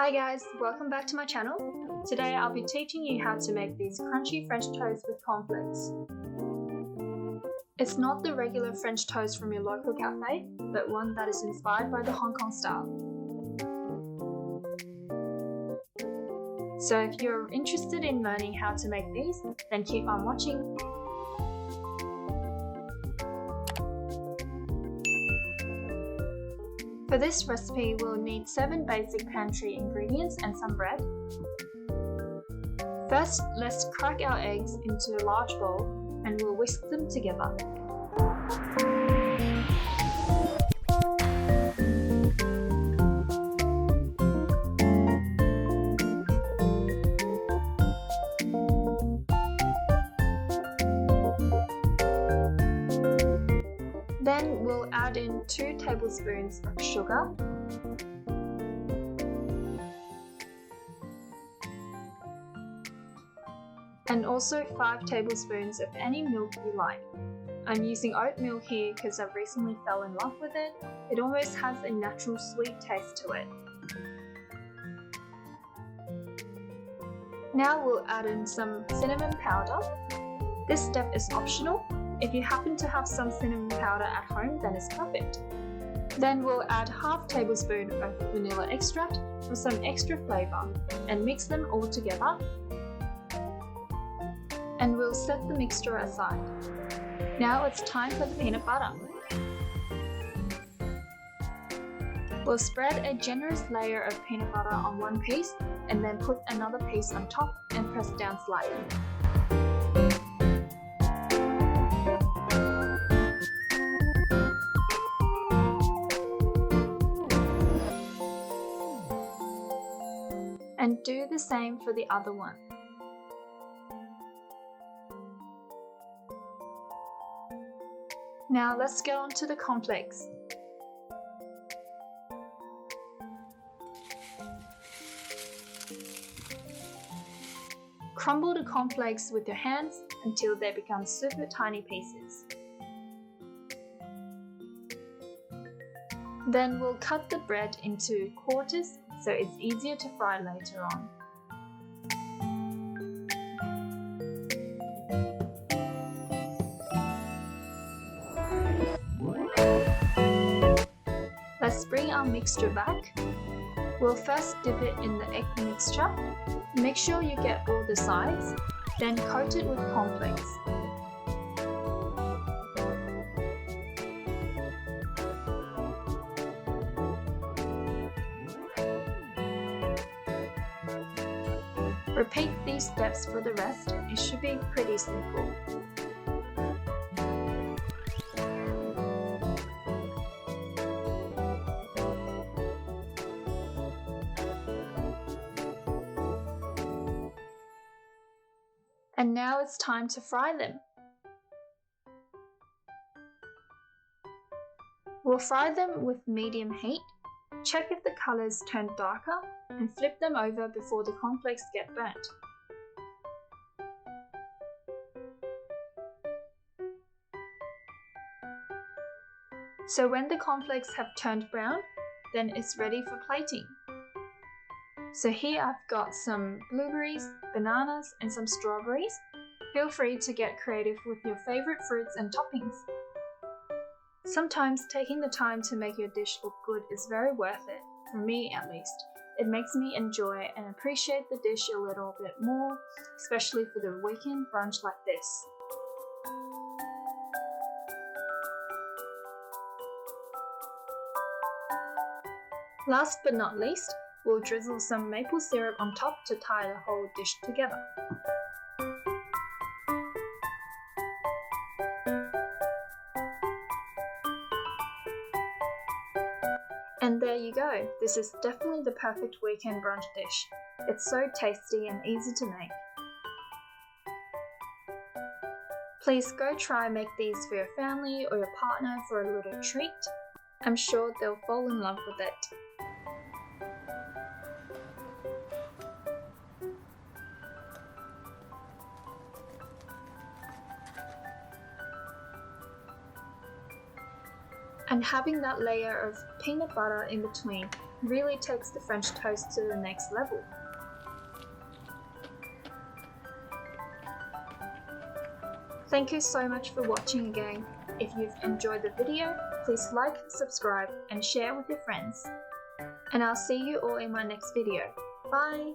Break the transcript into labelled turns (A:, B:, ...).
A: Hi guys, welcome back to my channel. Today I'll be teaching you how to make these crunchy French toast with cornflakes. It's not the regular French toast from your local cafe, but one that is inspired by the Hong Kong style. So if you're interested in learning how to make these, then keep on watching. For this recipe, we'll need 7 basic pantry ingredients and some bread. First, let's crack our eggs into a large bowl and we'll whisk them together. Then we'll add in 2 tablespoons of sugar, and also 5 tablespoons of any milk you like. I'm using oat milk here because I've recently fell in love with it. It almost has a natural sweet taste to it. Now we'll add in some cinnamon powder. This step is optional. If you happen to have some cinnamon powder at home, then it's perfect. Then we'll add half tablespoon of vanilla extract for some extra flavor and mix them all together. And we'll set the mixture aside. Now it's time for the peanut butter. We'll spread a generous layer of peanut butter on one piece and then put another piece on top and press down slightly. And do the same for the other one. Now let's get on to the cornflakes. Crumble the cornflakes with your hands until they become super tiny pieces. Then we'll cut the bread into quarters so it's easier to fry later on. Let's bring our mixture back. We'll first dip it in the egg mixture. Make sure you get all the sides, then coat it with cornflakes. Repeat these steps for the rest. It should be pretty simple. And now it's time to fry them. We'll fry them with medium heat. Check if the colors turn darker and flip them over before the cornflakes get burnt. So when the cornflakes have turned brown, then it's ready for plating. So here I've got some blueberries, bananas, and some strawberries. Feel free to get creative with your favorite fruits and toppings. Sometimes taking the time to make your dish look good is very worth it, for me at least. It makes me enjoy and appreciate the dish a little bit more, especially for the weekend brunch like this. Last but not least, we'll drizzle some maple syrup on top to tie the whole dish together. And there you go, this is definitely the perfect weekend brunch dish. It's so tasty and easy to make. Please go try and make these for your family or your partner for a little treat. I'm sure they'll fall in love with it. and having that layer of peanut butter in between really takes the French toast to the next level. Thank you so much for watching again. If you've enjoyed the video, please like, subscribe, and share with your friends. And I'll see you all in my next video. Bye!